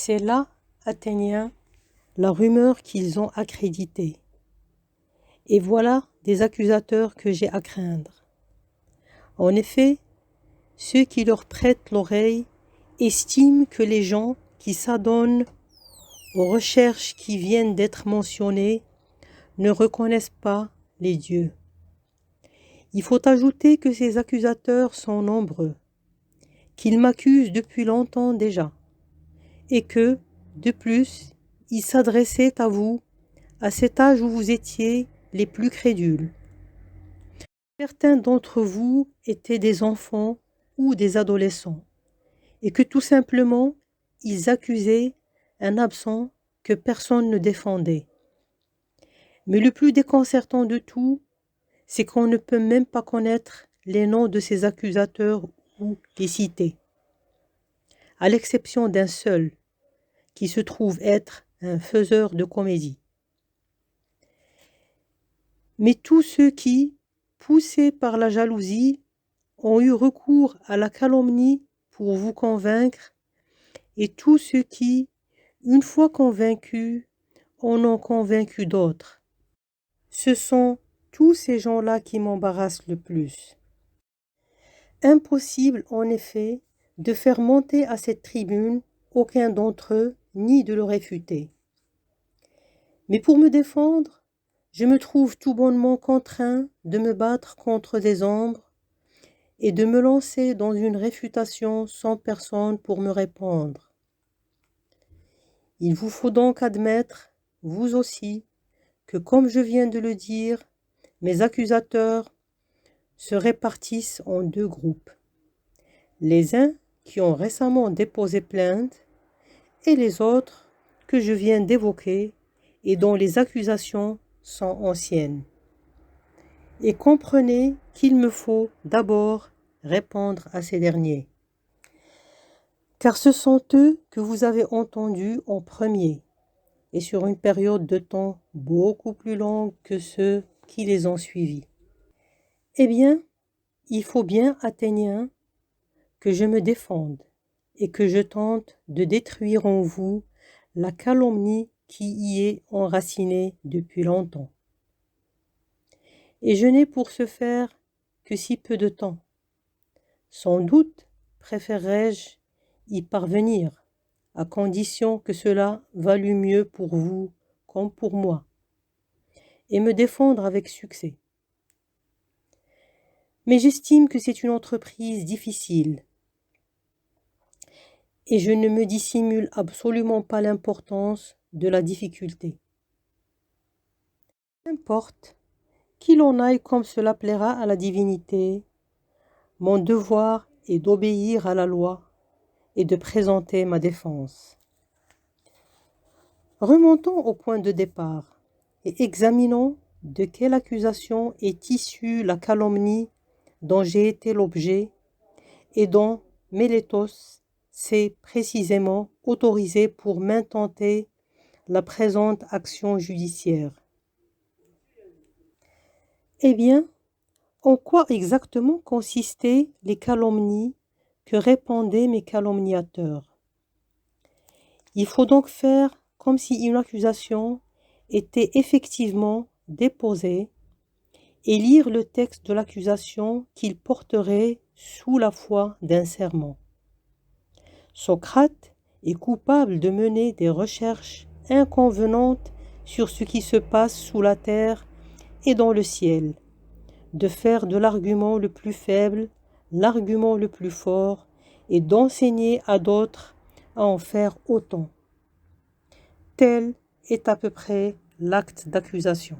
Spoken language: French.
C'est là, Athéniens, la rumeur qu'ils ont accréditée. Et voilà des accusateurs que j'ai à craindre. En effet, ceux qui leur prêtent l'oreille estiment que les gens qui s'adonnent aux recherches qui viennent d'être mentionnées ne reconnaissent pas les dieux. Il faut ajouter que ces accusateurs sont nombreux, qu'ils m'accusent depuis longtemps déjà, et que, de plus, ils s'adressaient à vous à cet âge où vous étiez les plus crédules. Certains d'entre vous étaient des enfants ou des adolescents, et que tout simplement, ils accusaient un absent que personne ne défendait. Mais le plus déconcertant de tout, c'est qu'on ne peut même pas connaître les noms de ces accusateurs ou les citer, à l'exception d'un seul, qui se trouve être un faiseur de comédie. Mais tous ceux qui, poussés par la jalousie, ont eu recours à la calomnie pour vous convaincre, et tous ceux qui, une fois convaincus, en ont convaincu d'autres. Ce sont tous ces gens-là qui m'embarrassent le plus. Impossible, en effet, de faire monter à cette tribune aucun d'entre eux, ni de le réfuter. Mais pour me défendre, je me trouve tout bonnement contraint de me battre contre des ombres et de me lancer dans une réfutation sans personne pour me répondre. Il vous faut donc admettre, vous aussi, que comme je viens de le dire, mes accusateurs se répartissent en deux groupes. Les uns qui ont récemment déposé plainte et les autres que je viens d'évoquer et dont les accusations sont anciennes. Et comprenez qu'il me faut d'abord répondre à ces derniers, car ce sont eux que vous avez entendus en premier, et sur une période de temps beaucoup plus longue que ceux qui les ont suivis. Eh bien, il faut bien, Athéniens, que je me défende et que je tente de détruire en vous la calomnie qui y est enracinée depuis longtemps. Et je n'ai pour ce faire que si peu de temps. Sans doute préférerais-je y parvenir, à condition que cela valût mieux pour vous comme pour moi, et me défendre avec succès. Mais j'estime que c'est une entreprise difficile, et je ne me dissimule absolument pas l'importance de la difficulté. N'importe, qu'il en aille comme cela plaira à la divinité, mon devoir est d'obéir à la loi et de présenter ma défense. Remontons au point de départ et examinons de quelle accusation est issue la calomnie dont j'ai été l'objet et dont Mélétos s'est précisément autorisé pour m'intenter la présente action judiciaire. Eh bien, en quoi exactement consistaient les calomnies que répandaient mes calomniateurs? Il faut donc faire comme si une accusation était effectivement déposée et lire le texte de l'accusation qu'il porterait sous la foi d'un serment. Socrate est coupable de mener des recherches inconvenantes sur ce qui se passe sous la terre et dans le ciel, de faire de l'argument le plus faible l'argument le plus fort et d'enseigner à d'autres à en faire autant. Tel est à peu près l'acte d'accusation.